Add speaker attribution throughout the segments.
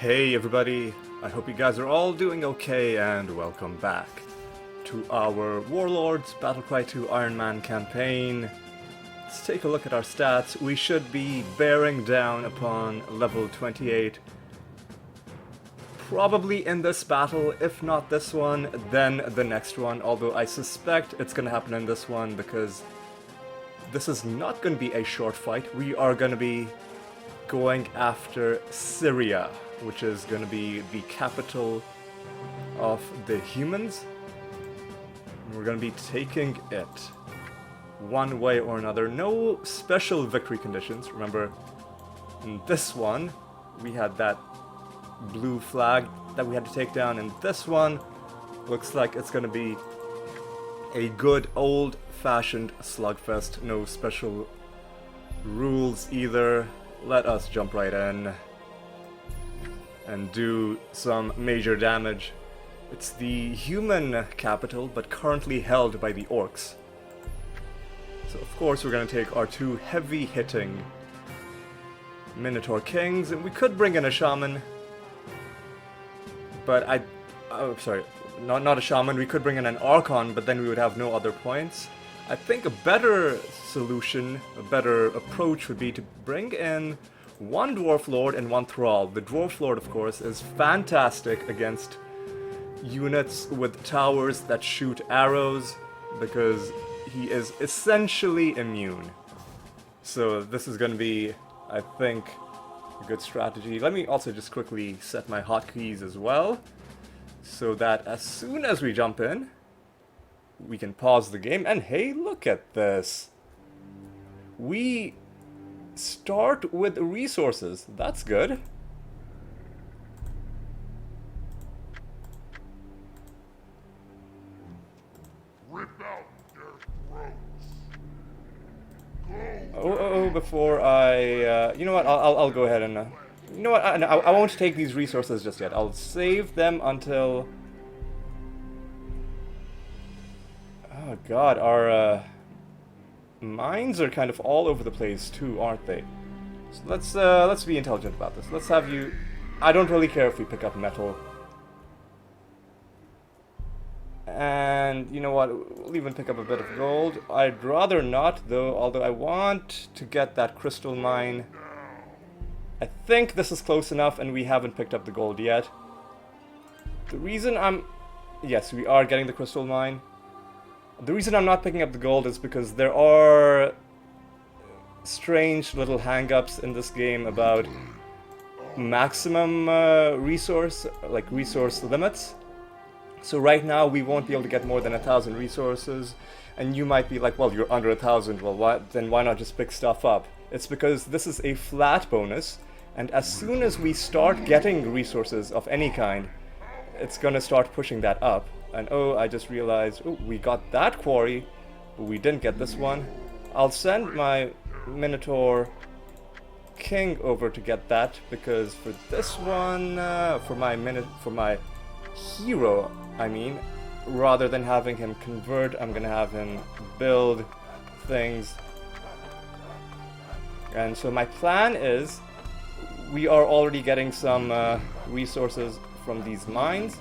Speaker 1: Hey everybody, I hope you guys are all doing okay and welcome back to our Warlords Battlecry 2 Ironman campaign. Let's take a look at our stats. We should be bearing down upon level 28. Probably in this battle, if not this one, then the next one, although I suspect it's gonna happen in this one because this is not gonna be a short fight. We are gonna be going after Siria, which is going to be the capital of the humans. We're going to be taking it one way or another. No special victory conditions. Remember, in this one, we had that blue flag that we had to take down, and this one looks like it's going to be a good old-fashioned slugfest. No special rules either. Let us jump right in and do some major damage. It's the human capital, but currently held by the orcs. So of course we're going to take our two heavy-hitting Minotaur Kings, and we could bring in a shaman, but not a shaman, we could bring in an Archon, but then we would have no other points. I think a better solution, a better approach would be to bring in one Dwarf Lord and one Thrall. The Dwarf Lord, of course, is fantastic against units with towers that shoot arrows because he is essentially immune. So this is going to be, I think, a good strategy. Let me also just quickly set my hotkeys as well, so that as soon as we jump in, we can pause the game. And hey, look at this! We start with resources. That's good.
Speaker 2: Rip out their throats.
Speaker 1: Oh, before I, you know what, I'll go ahead and, you know what, I won't take these resources just yet. I'll save them until, oh god, our, mines are kind of all over the place too, aren't they? So let's be intelligent about this. Let's have you... I don't really care if we pick up metal. And you know what, we'll even pick up a bit of gold. I'd rather not though, although I want to get that crystal mine. I think this is close enough and we haven't picked up the gold yet. The reason yes, we are getting the crystal mine. The reason I'm not picking up the gold is because there are strange little hang-ups in this game about maximum resource limits. So right now we won't be able to get more than 1,000 resources, and you might be like, well, you're under 1,000, well, then why not just pick stuff up? It's because this is a flat bonus, and as soon as we start getting resources of any kind, it's gonna start pushing that up. And oh, I just realized, oh, we got that quarry, but we didn't get this one. I'll send my Minotaur King over to get that, because for this one, for my hero, I mean, rather than having him convert, I'm gonna have him build things. And so my plan is, we are already getting some resources from these mines.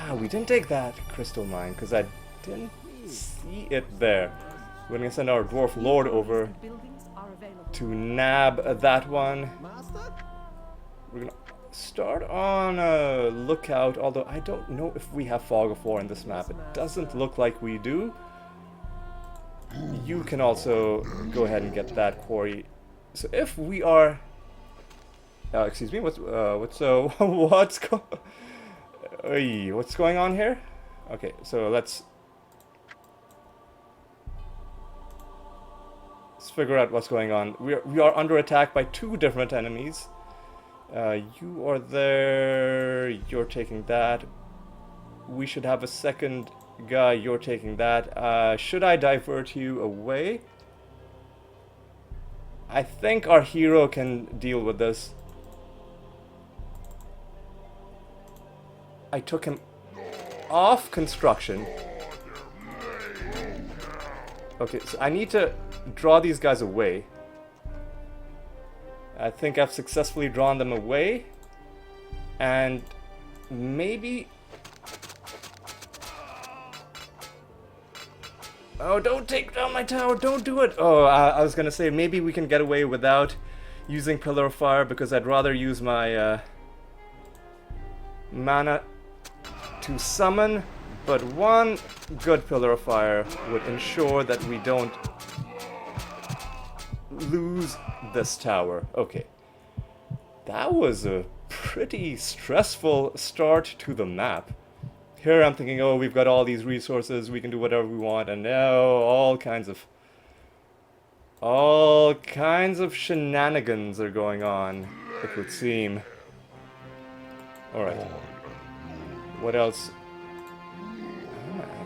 Speaker 1: Ah, we didn't take that crystal mine because I didn't see it there. We're gonna send our Dwarf Lord over to nab that one. We're gonna start on a lookout, although I don't know if we have Fog of War in this map. It doesn't look like we do. You can also go ahead and get that quarry. So if we are... excuse me, what's going on here? Okay, so let's figure out what's going on. We are under attack by two different enemies. You are there, you're taking that. We should have a second guy, you're taking that. Should I divert you away? I think our hero can deal with this. I took him off construction. Okay, so I need to draw these guys away. I think I've successfully drawn them away. And maybe... Oh, don't take down my tower, don't do it! Oh, I was gonna say, maybe we can get away without using Pillar of Fire, because I'd rather use my mana to summon, but one good Pillar of Fire would ensure that we don't lose this tower. Okay. That was a pretty stressful start to the map. Here I'm thinking, oh, we've got all these resources, we can do whatever we want, and now all kinds of shenanigans are going on, it would seem. Alright. What else?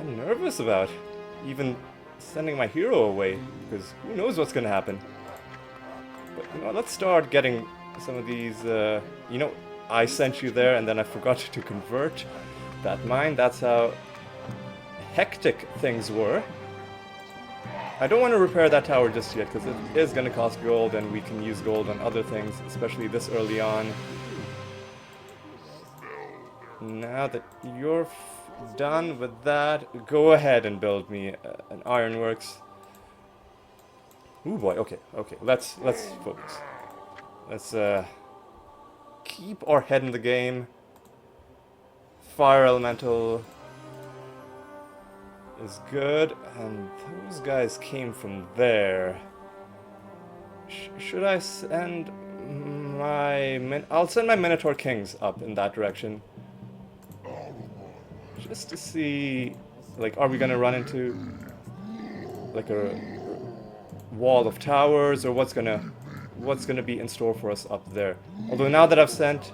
Speaker 1: I'm nervous about even sending my hero away, because who knows what's gonna happen. But, you know, let's start getting some of these, you know, I sent you there and then I forgot to convert that mine. That's how hectic things were. I don't want to repair that tower just yet, because it is going to cost gold, and we can use gold on other things, especially this early on. Now that you're done with that, go ahead and build me an ironworks. Ooh boy, okay, let's focus. Let's keep our head in the game. Fire elemental is good, and those guys came from there. Should I send my I'll send my Minotaur Kings up in that direction, just to see, like, are we gonna run into like a wall of towers, or what's gonna be in store for us up there. Although now that I've sent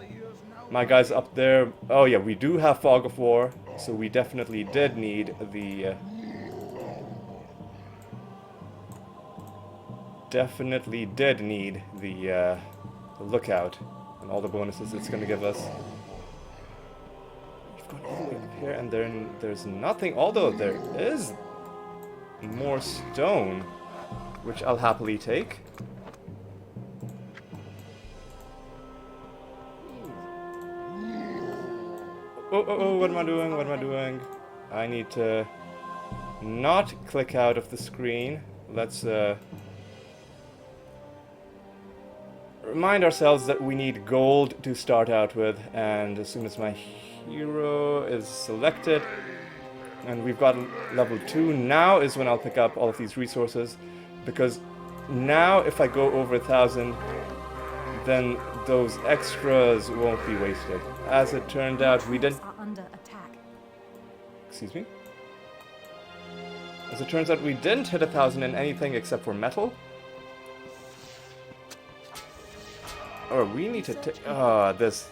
Speaker 1: my guys up there, oh yeah, we do have Fog of War, so we definitely did need the lookout and all the bonuses it's gonna give us. We've gone all the way up here, and then there's nothing, although there is more stone, which I'll happily take. Oh, what am I doing? I need to not click out of the screen. Let's remind ourselves that we need gold to start out with, and as soon as my hero is selected, and we've got level 2, now is when I'll pick up all of these resources, because now if I go over 1,000, then those extras won't be wasted. As it turned out, we didn't...
Speaker 3: under attack.
Speaker 1: Excuse me? As it turns out, we didn't hit 1,000 in anything except for metal. Or we need to take... this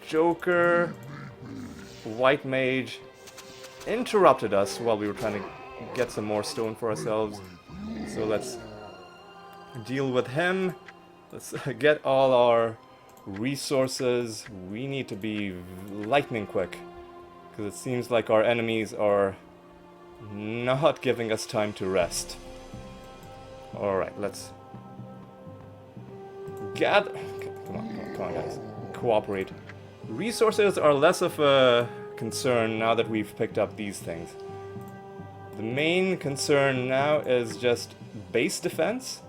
Speaker 1: Joker White Mage interrupted us while we were trying to get some more stone for ourselves. So let's deal with him. Let's get all our resources. We need to be lightning quick, because it seems like our enemies are not giving us time to rest. Alright, let's gather... Come on guys. Cooperate. Resources are less of a concern now that we've picked up these things. The main concern now is just base defense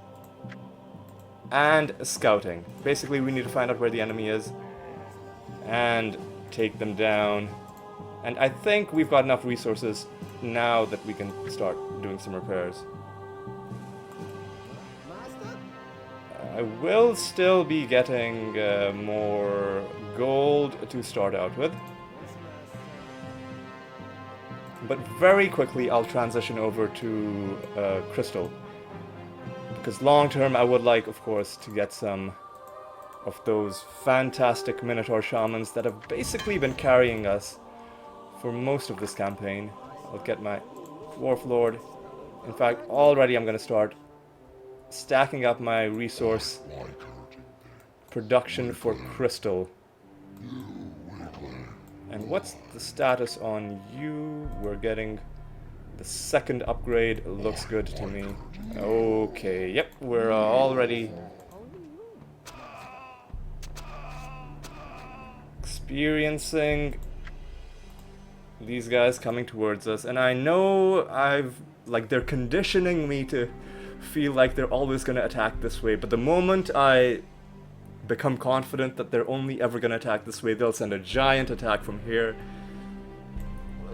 Speaker 1: and scouting. Basically, we need to find out where the enemy is and take them down. And I think we've got enough resources now that we can start doing some repairs. I will still be getting more gold to start out with. But very quickly I'll transition over to crystal. Because long term I would like, of course, to get some of those fantastic Minotaur Shamans that have basically been carrying us for most of this campaign. I'll get my Dwarf Lord. In fact, already I'm going to start stacking up my resource production for crystal. And what's the status on you? We're getting the second upgrade. Looks good to me. Okay, yep, we're already experiencing these guys coming towards us, and I know they're conditioning me to feel like they're always gonna attack this way, but the moment I become confident that they're only ever gonna attack this way, they'll send a giant attack from here.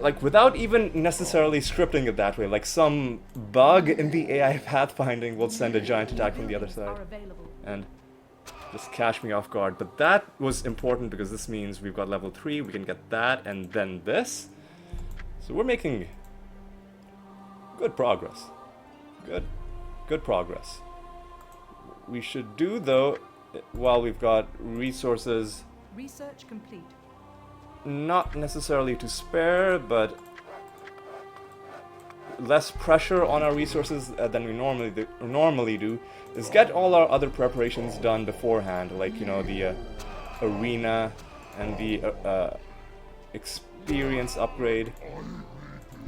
Speaker 1: Like, without even necessarily scripting it that way, like some bug in the AI pathfinding will send a giant attack from the other side and just catch me off guard. But that was important because this means we've got level 3, we can get that, and then this. So we're making good progress. Good progress. We should do, though, while we've got resources...
Speaker 3: Research complete.
Speaker 1: Not necessarily to spare, but less pressure on our resources than we normally do, is get all our other preparations done beforehand, like, you know, the arena and the experience upgrade.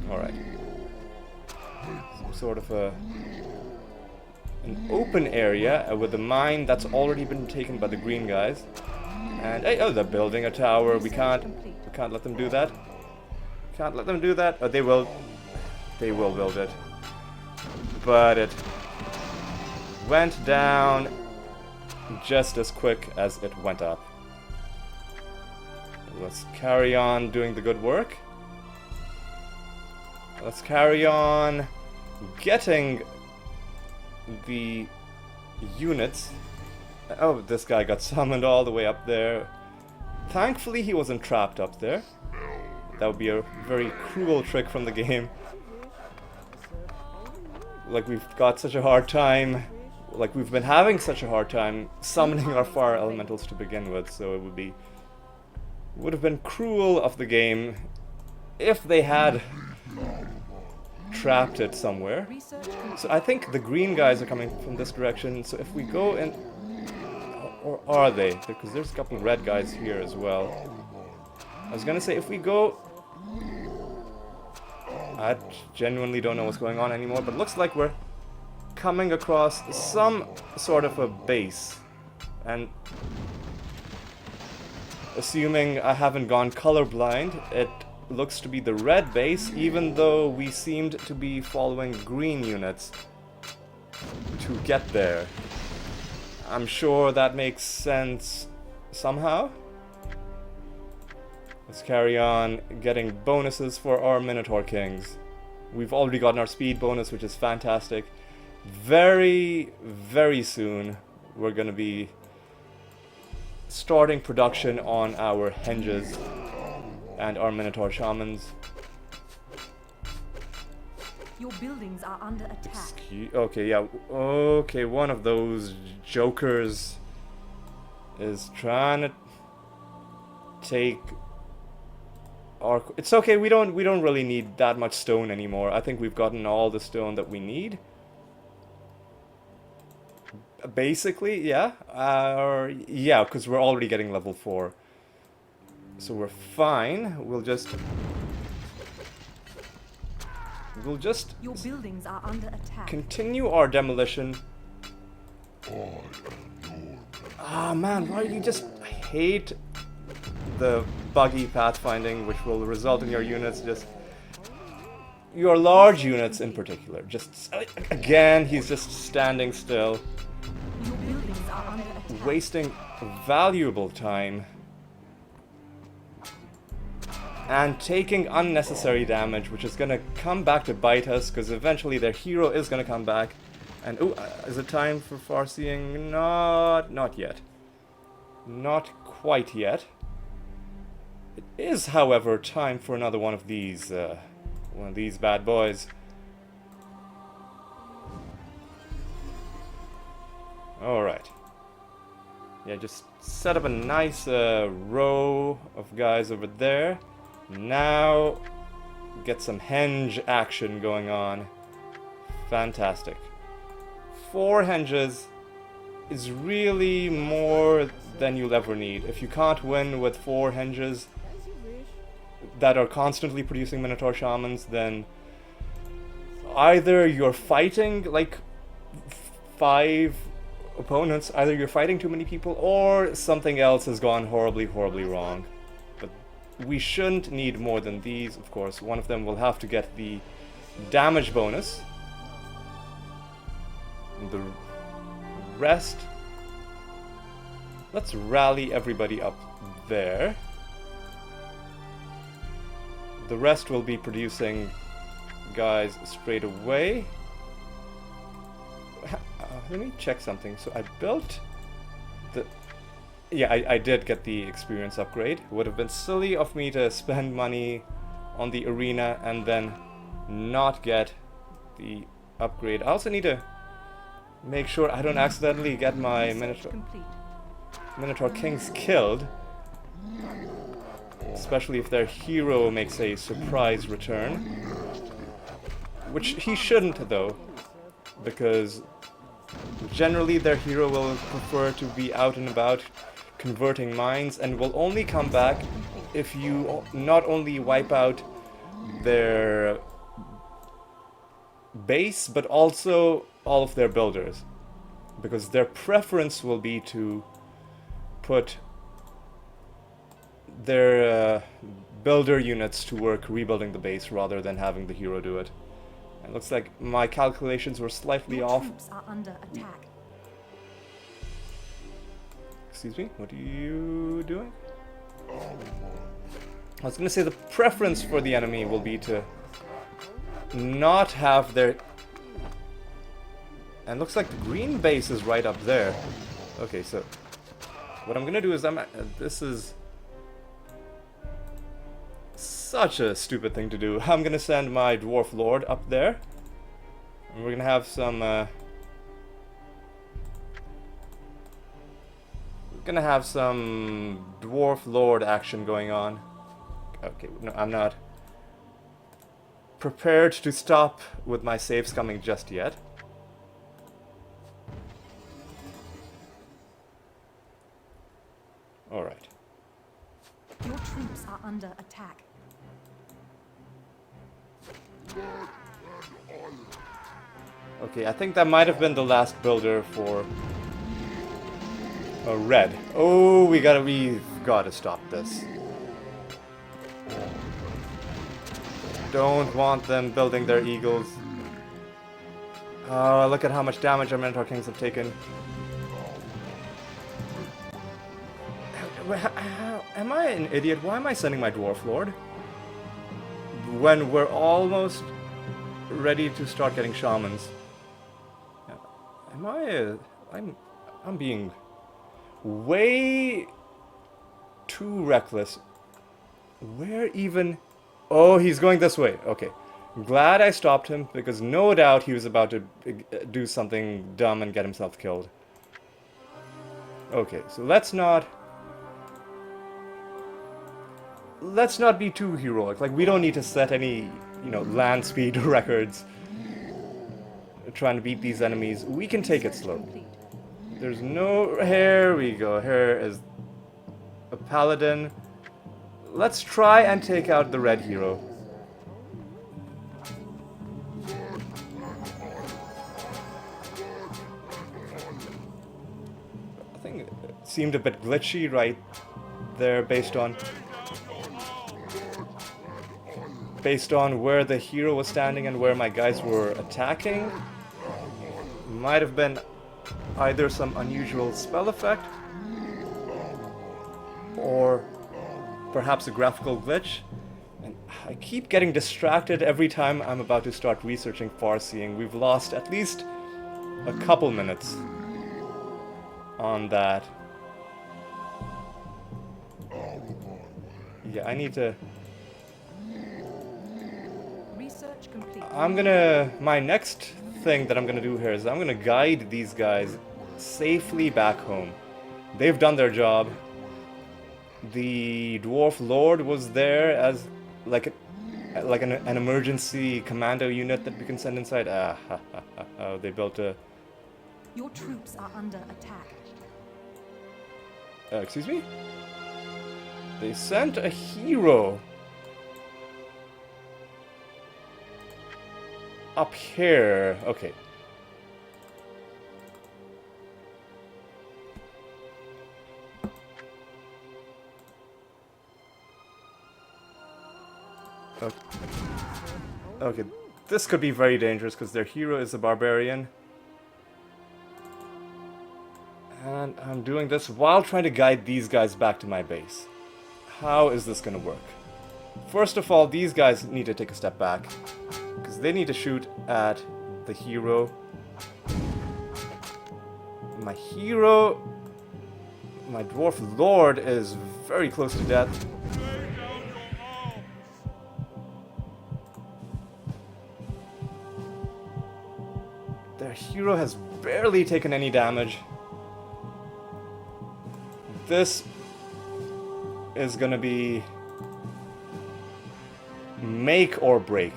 Speaker 1: Alright. Some sort of an open area with a mine that's already been taken by the green guys. And hey, oh, they're building a tower. We can't let them do that. Can't let them do that. Oh, they will build it. But it went down just as quick as it went up. Let's carry on doing the good work. Let's carry on getting the units. Oh, this guy got summoned all the way up there. Thankfully, he wasn't trapped up there. That would be a very cruel trick from the game. Like, we've got such a hard time... Like, we've been having such a hard time summoning our fire elementals to begin with, so it would have been cruel of the game if they had trapped it somewhere. So I think the green guys are coming from this direction, so if we go in... Or are they? Because there's a couple red guys here as well. I was gonna say, if we go... I genuinely don't know what's going on anymore, but looks like we're coming across some sort of a base. And assuming I haven't gone colorblind, it looks to be the red base, even though we seemed to be following green units to get there. I'm sure that makes sense somehow. Let's carry on getting bonuses for our Minotaur Kings. We've already gotten our speed bonus, which is fantastic. Very, very soon, we're going to be starting production on our henges and our Minotaur Shamans.
Speaker 3: Your buildings are under attack.
Speaker 1: Okay, yeah. Okay, one of those jokers is trying to take our... It's okay, we don't really need that much stone anymore. I think we've gotten all the stone that we need. Basically, yeah. Yeah, because we're already getting level 4. So we're fine. We'll just
Speaker 3: Your buildings are under attack.
Speaker 1: Continue our demolition. Ah, man, why do you just... I hate the buggy pathfinding, which will result in your units just... Your large units in particular. Just... Again, he's just standing still.
Speaker 3: Your buildings are under attack.
Speaker 1: Wasting valuable time. And taking unnecessary damage, which is gonna come back to bite us, because eventually their hero is gonna come back. And ooh, is it time for Farseeing? Not yet. Not quite yet. It is, however, time for another one of these bad boys. Alright. Yeah, just set up a nice row of guys over there. Now, get some henge action going on. Fantastic. 4 henges is really more than you'll ever need. If you can't win with 4 henges that are constantly producing Minotaur Shamans, then either you're fighting like 5 opponents, either you're fighting too many people, or something else has gone horribly, horribly wrong. we shouldn't need more than these, of course. One of them will have to get the damage bonus. The rest... Let's rally everybody up there. The rest will be producing guys straight away. Let me check something. So I built the... Yeah, I did get the experience upgrade. It would have been silly of me to spend money on the arena and then not get the upgrade. I also need to make sure I don't accidentally get my Minotaur Kings killed. Especially if their hero makes a surprise return. Which he shouldn't, though. Because generally their hero will prefer to be out and about converting mines, and will only come back if you not only wipe out their base, but also all of their builders. Because their preference will be to put their builder units to work rebuilding the base rather than having the hero do it. It looks like my calculations were slightly off.
Speaker 3: Troops are under attack.
Speaker 1: Excuse me, what are you doing? I was gonna say the preference for the enemy will be to not have their... And looks like the green base is right up there. Okay, so what I'm gonna do is this is such a stupid thing to do. I'm gonna send my Dwarf Lord up there. And we're gonna have some Dwarf Lord action going on. Okay, no, I'm not prepared to stop with my saves coming just yet. Alright.
Speaker 3: Your troops are under attack.
Speaker 1: Okay, I think that might have been the last builder for red. Oh, we've gotta stop this. Don't want them building their eagles. Oh, look at how much damage our Minotaur Kings have taken. Am I an idiot? Why am I sending my Dwarf Lord? When we're almost ready to start getting shamans. I'm being way too reckless. Where even... Oh, he's going this way. Okay. Glad I stopped him, because no doubt he was about to do something dumb and get himself killed. Okay, so let's not be too heroic. Like, we don't need to set any, land speed records trying to beat these enemies. We can take it slow. There's no... Here we go. Here is a paladin. Let's try and take out the red hero. I think it seemed a bit glitchy right there based on where the hero was standing and where my guys were attacking. Might have been either some unusual spell effect or perhaps a graphical glitch. And I keep getting distracted every time I'm about to start researching Farseeing. We've lost at least a couple minutes on that. Yeah, I need to...
Speaker 3: Research complete.
Speaker 1: My next thing that I'm gonna do here is I'm gonna guide these guys safely back home. They've done their job. The Dwarf Lord was there as like an emergency commando unit that we can send inside. They built a...
Speaker 3: Your troops are under attack.
Speaker 1: Excuse me? They sent a hero up here. Okay. Okay. Okay, this could be very dangerous because their hero is a barbarian. And I'm doing this while trying to guide these guys back to my base. How is this gonna work? First of all, these guys need to take a step back, because they need to shoot at the hero. My hero, my dwarf lord, is very close to death. Their hero has barely taken any damage. This is gonna be make or break.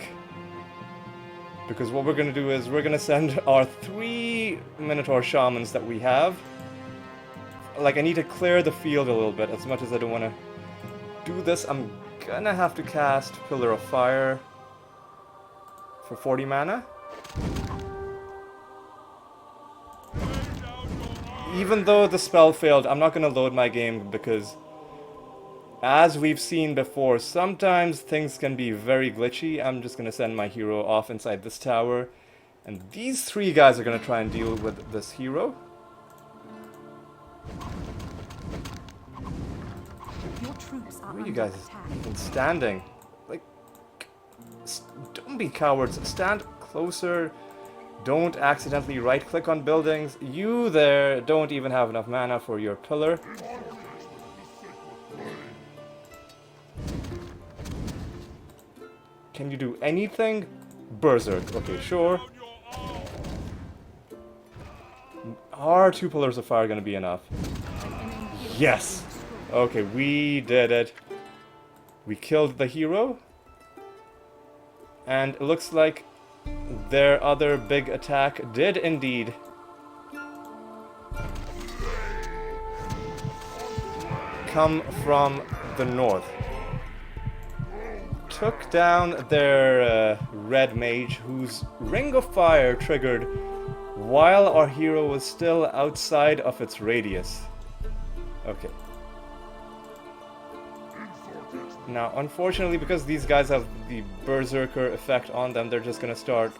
Speaker 1: Because what we're gonna do is we're gonna send our 3 Minotaur Shamans that we have. Like, I need to clear the field a little bit. As much as I don't want to do this, I'm gonna have to cast Pillar of Fire for 40 mana. Even though the spell failed, I'm not gonna load my game because, as we've seen before, sometimes things can be very glitchy. I'm just gonna send my hero off inside this tower, and these 3 guys are gonna try and deal with this hero.
Speaker 3: Your troops are
Speaker 1: Where are you
Speaker 3: under
Speaker 1: guys
Speaker 3: attack.
Speaker 1: even standing? Like, don't be cowards. Stand closer. Don't accidentally right-click on buildings. You there don't even have enough mana for your pillar. Can you do anything? Berserk. Okay, sure. Are 2 pillars of fire gonna be enough? Yes! Okay, we did it. We killed the hero. And it looks like their other big attack did indeed come from the north. Took down their red mage, whose Ring of Fire triggered while our hero was still outside of its radius. Okay. Now, unfortunately, because these guys have the Berserker effect on them, they're just gonna start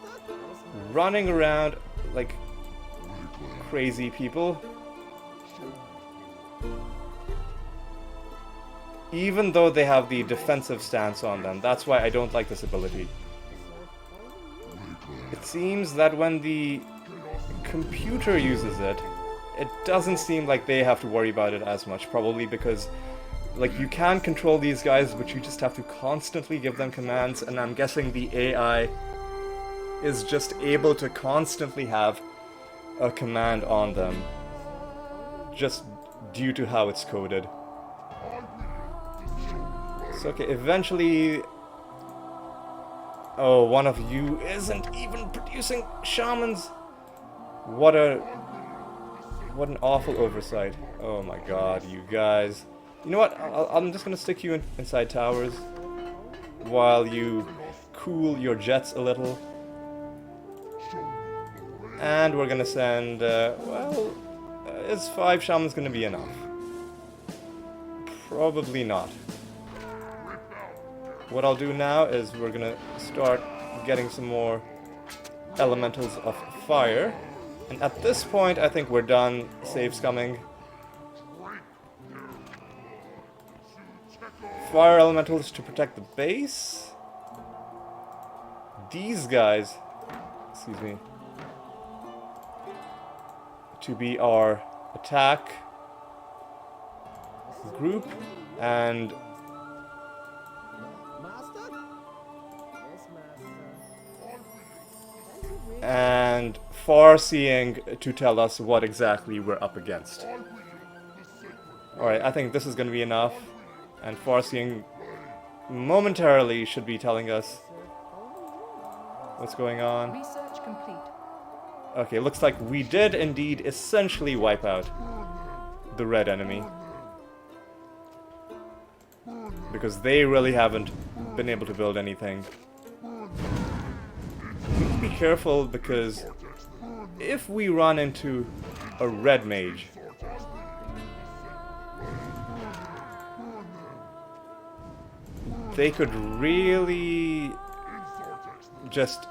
Speaker 1: running around like crazy people. Even though they have the defensive stance on them. That's why I don't like this ability. It seems that when the computer uses it, it doesn't seem like they have to worry about it as much. Probably because, like, you can control these guys, but you just have to constantly give them commands, and I'm guessing the AI is just able to constantly have a command on them, just due to how it's coded. So, okay, eventually... Oh, one of you isn't even producing shamans! What an awful oversight. Oh my god, you guys. You know what, I'm just gonna stick you inside towers while you cool your jets a little. And we're gonna send, is 5 shamans gonna be enough? Probably not. What I'll do now is we're gonna start getting some more elementals of fire. And at this point, I think we're done save scumming. Fire elementals to protect the base. These guys, excuse me, to be our attack group, and far-seeing to tell us what exactly we're up against. Alright, I think this is going to be enough, and far-seeing momentarily should be telling us what's going on.
Speaker 3: Research complete.
Speaker 1: Okay, looks like we did indeed essentially wipe out the red enemy, because they really haven't been able to build anything. We need to be careful, because if we run into a red mage, they could really just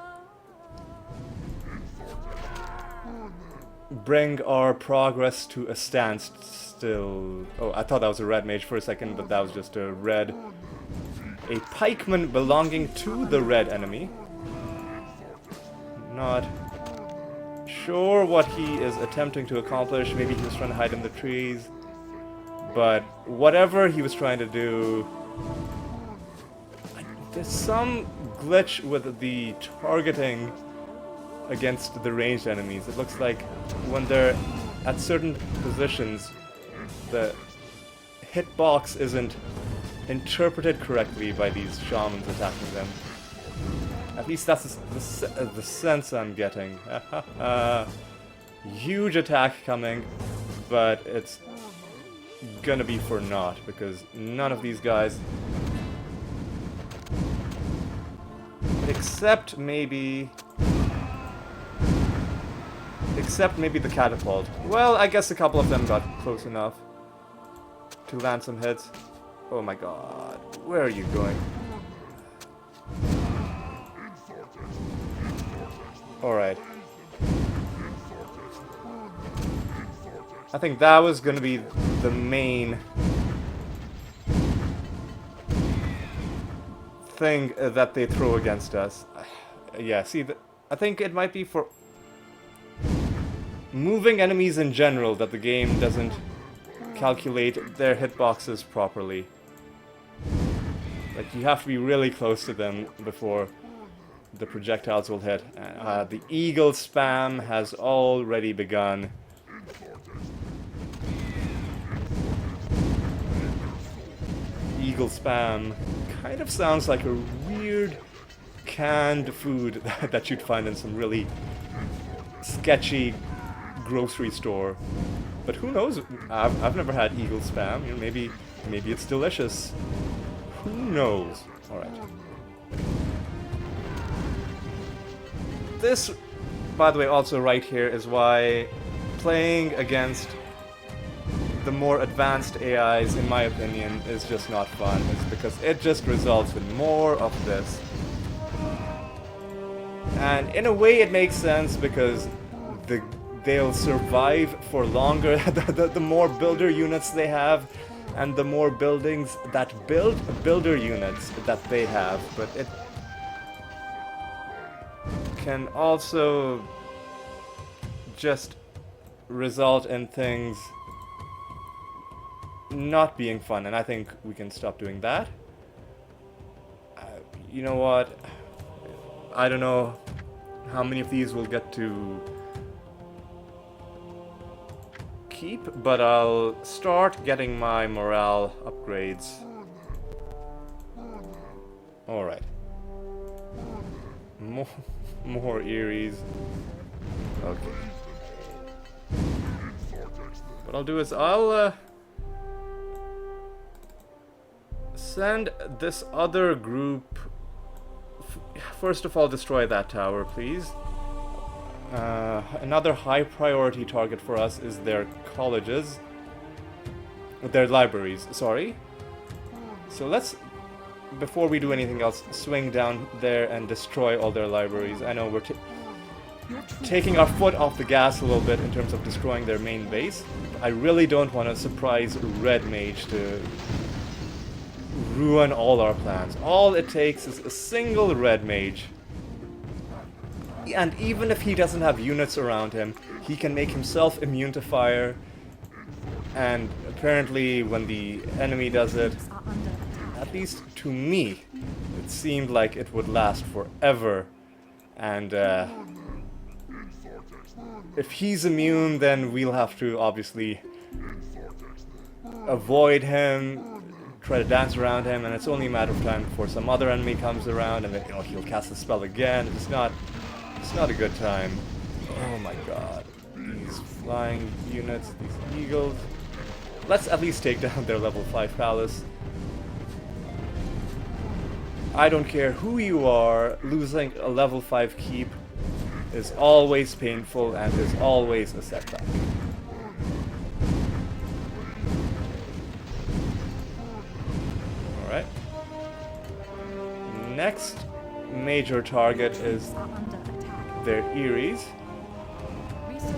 Speaker 1: bring our progress to a standstill. Oh, I thought that was a red mage for a second, but that was just a red... A pikeman belonging to the red enemy. Not sure what he is attempting to accomplish. Maybe he was trying to hide in the trees. But whatever he was trying to do... There's some glitch with the targeting against the ranged enemies. It looks like when they're at certain positions, the hitbox isn't interpreted correctly by these shamans attacking them. At least that's the sense I'm getting. Huge attack coming, but it's gonna be for naught because none of these guys, except maybe the catapult. Well, I guess a couple of them got close enough to land some hits. Oh my god, where are you going? Alright. I think that was gonna be the main thing that they throw against us. Yeah, see, I think it might be for moving enemies in general that the game doesn't calculate their hitboxes properly. Like, you have to be really close to them before the projectiles will hit. The eagle spam has already begun. Eagle spam kind of sounds like a weird canned food that you'd find in some really sketchy grocery store. But who knows? I've never had eagle spam. You know, maybe it's delicious. Who knows? Alright. This, by the way, also right here is why playing against the more advanced AIs, in my opinion, is just not fun. It's because it just results in more of this. And in a way it makes sense because they'll survive for longer the more builder units they have, and the more buildings that build builder units that they have. But it can also just result in things not being fun, and I think we can stop doing that. You know what? I don't know how many of these we'll get to keep, but I'll start getting my morale upgrades. Alright. More Eries. Okay. What I'll do is I'll send this other group. First of all, destroy that tower, please. Another high priority target for us is their colleges. Their libraries, sorry. So let's, before we do anything else, swing down there and destroy all their libraries. I know we're taking our foot off the gas a little bit in terms of destroying their main base. I really don't want to surprise Red Mage to ruin all our plans. All it takes is a single Red Mage. And even if he doesn't have units around him, he can make himself immune to fire. And apparently when the enemy does it, at least to me, it seemed like it would last forever. And if he's immune, then we'll have to obviously avoid him, try to dance around him, and it's only a matter of time before some other enemy comes around and then, you know, he'll cast the spell again. It's not a good time. Oh my god. These flying units, these eagles. Let's at least take down their level 5 palace. I don't care who you are, losing a level 5 keep is always painful and is always a setback. Alright. next major target is
Speaker 3: Are under attack.
Speaker 1: their Eries.
Speaker 3: Research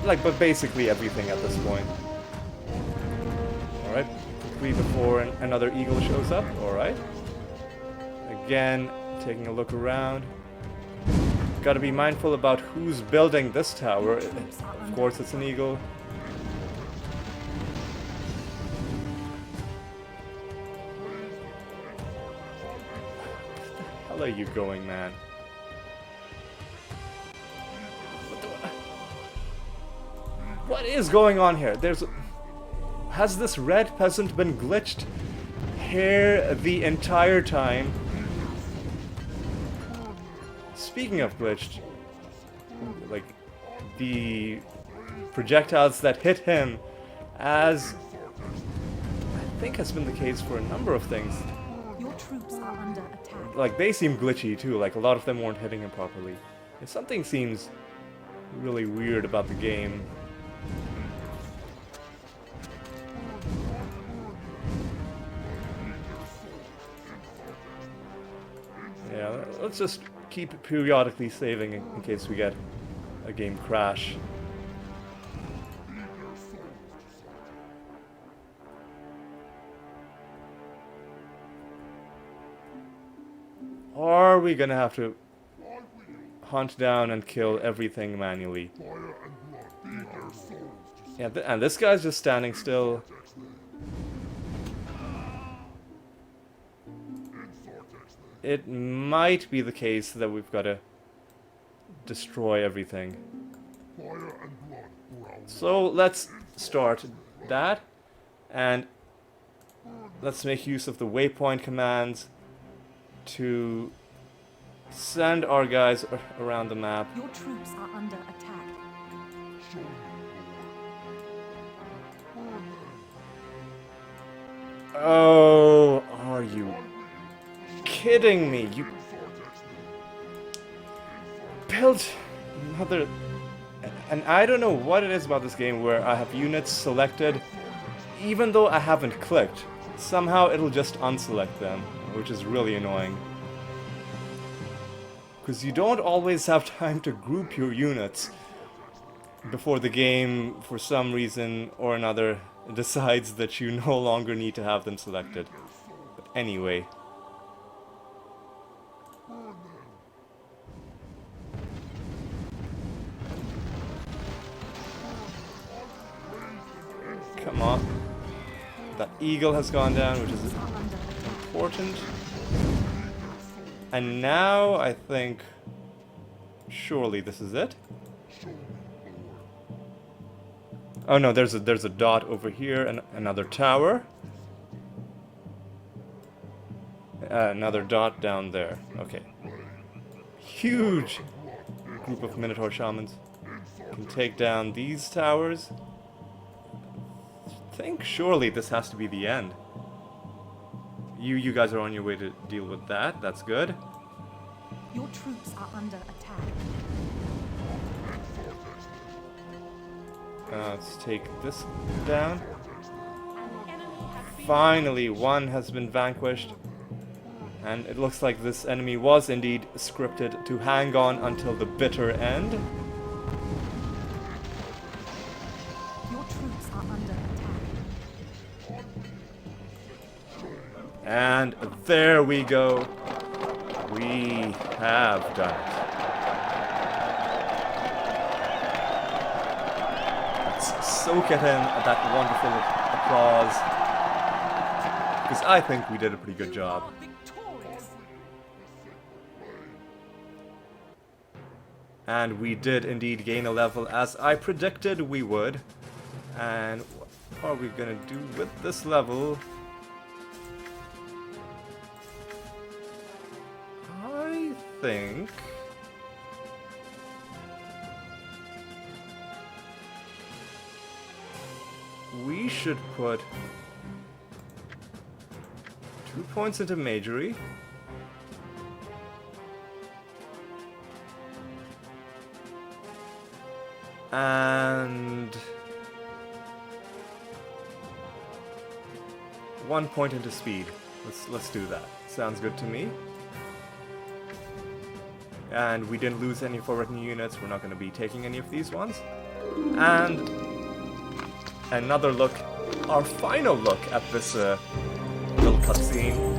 Speaker 3: complete.
Speaker 1: But basically everything at this point. Alright, quickly before another eagle shows up. Alright. Again, taking a look around. Gotta be mindful about who's building this tower. Of course, it's an eagle. Where the hell are you going, man? What is going on here? Has this red peasant been glitched here the entire time? Speaking of glitched, like, the projectiles that hit him, as I think has been the case for a number of things,
Speaker 3: Your troops are under attack.
Speaker 1: like, they seem glitchy too, like a lot of them weren't hitting him properly. And something seems really weird about the game. Yeah, let's just keep periodically saving in case we get a game crash. Or are we gonna have to hunt down and kill everything manually? Yeah, and this guy's just standing still. It might be the case that we've got to destroy everything. So let's start that, and let's make use of the waypoint commands to send our guys around the map.
Speaker 3: Your troops are under attack.
Speaker 1: Oh, are you kidding me? You built another... And I don't know what it is about this game where I have units selected, even though I haven't clicked. Somehow it'll just unselect them, which is really annoying. Because you don't always have time to group your units before the game, for some reason or another, decides that you no longer need to have them selected. But anyway. Come on. That eagle has gone down, which is important. And now I think surely this is it. Oh no, there's a dot over here and another tower. Another dot down there. Okay. Huge group of Minotaur shamans can take down these towers. I think surely this has to be the end. You guys are on your way to deal with that. That's good.
Speaker 3: Your troops are under attack.
Speaker 1: Let's take this down. Finally, one has been vanquished. And it looks like this enemy was indeed scripted to hang on until the bitter end.
Speaker 3: Your troops are under attack.
Speaker 1: And there we go. We have done it. Let's soak it in at that wonderful applause. Because I think we did a pretty good job. And we did indeed gain a level as I predicted we would. And what are we gonna do with this level? I think we should put 2 points into Majory. And 1 point into speed. Let's do that. Sounds good to me. And we didn't lose any of our retinue units. We're not going to be taking any of these ones. And another look, our final look at this little cutscene.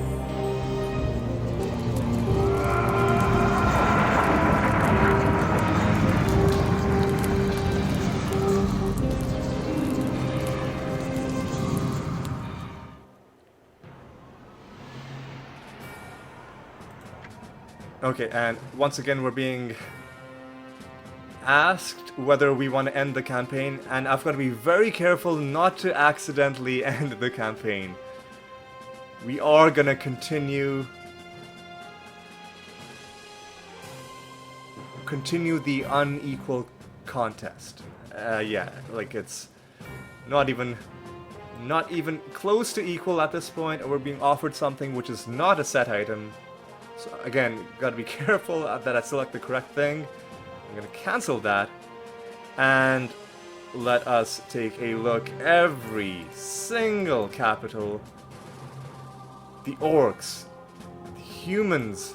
Speaker 1: Okay, and once again we're being asked whether we want to end the campaign, and I've got to be very careful not to accidentally end the campaign. We are gonna continue the unequal contest. Yeah, like it's not even close to equal at this point, and we're being offered something which is not a set item. So again, gotta be careful that I select the correct thing. I'm gonna cancel that, and let us take a look. Every single capital, the orcs, the humans,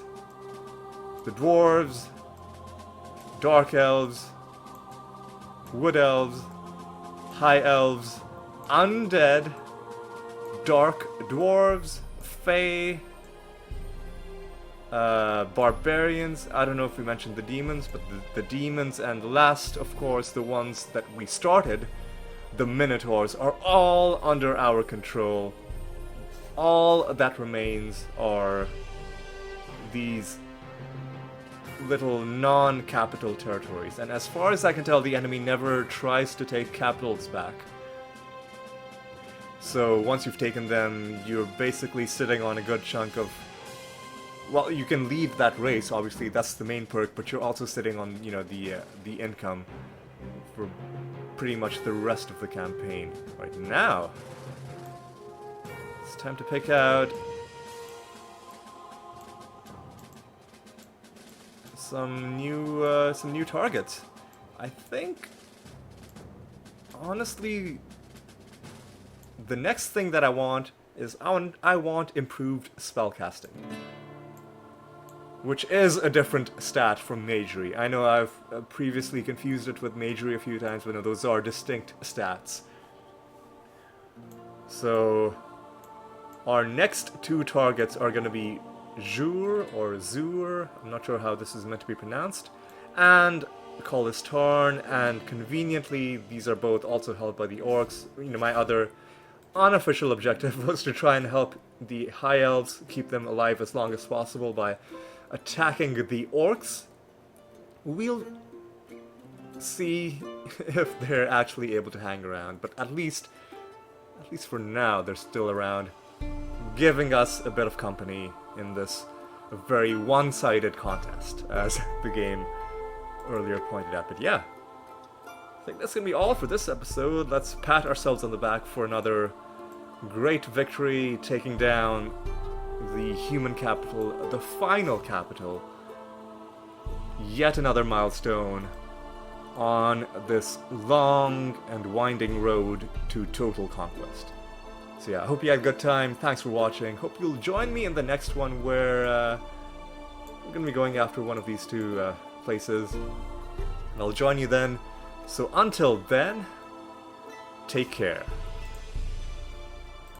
Speaker 1: the dwarves, dark elves, wood elves, high elves, undead, dark dwarves, fae, barbarians. I don't know if we mentioned the demons, but the demons, and last, of course, the ones that we started, the minotaurs, are all under our control. All that remains are these little non-capital territories, and as far as I can tell, the enemy never tries to take capitals back. So once you've taken them, you're basically sitting on a good chunk of... Well, you can leave that race, obviously, that's the main perk, but you're also sitting on, you know, the income for pretty much the rest of the campaign. Right now, it's time to pick out some new targets. I think, honestly, the next thing that I want is I want improved spellcasting, which is a different stat from Magery. I know I've previously confused it with Magery a few times, but no, those are distinct stats. So, our next two targets are going to be Zur, or Zur, I'm not sure how this is meant to be pronounced, and Collis Tarn, and conveniently, these are both also held by the orcs. You know, my other unofficial objective was to try and help the High Elves, keep them alive as long as possible by attacking the orcs. We'll see if they're actually able to hang around, but at least for now, they're still around, giving us a bit of company in this very one-sided contest, as the game earlier pointed out. But yeah, I think that's gonna be all for this episode. Let's pat ourselves on the back for another great victory, taking down the human capital, the final capital. Yet another milestone on this long and winding road to total conquest. So yeah, I hope you had a good time. Thanks for watching. Hope you'll join me in the next one, where we're going to be going after one of these two places. And I'll join you then. So until then, take care.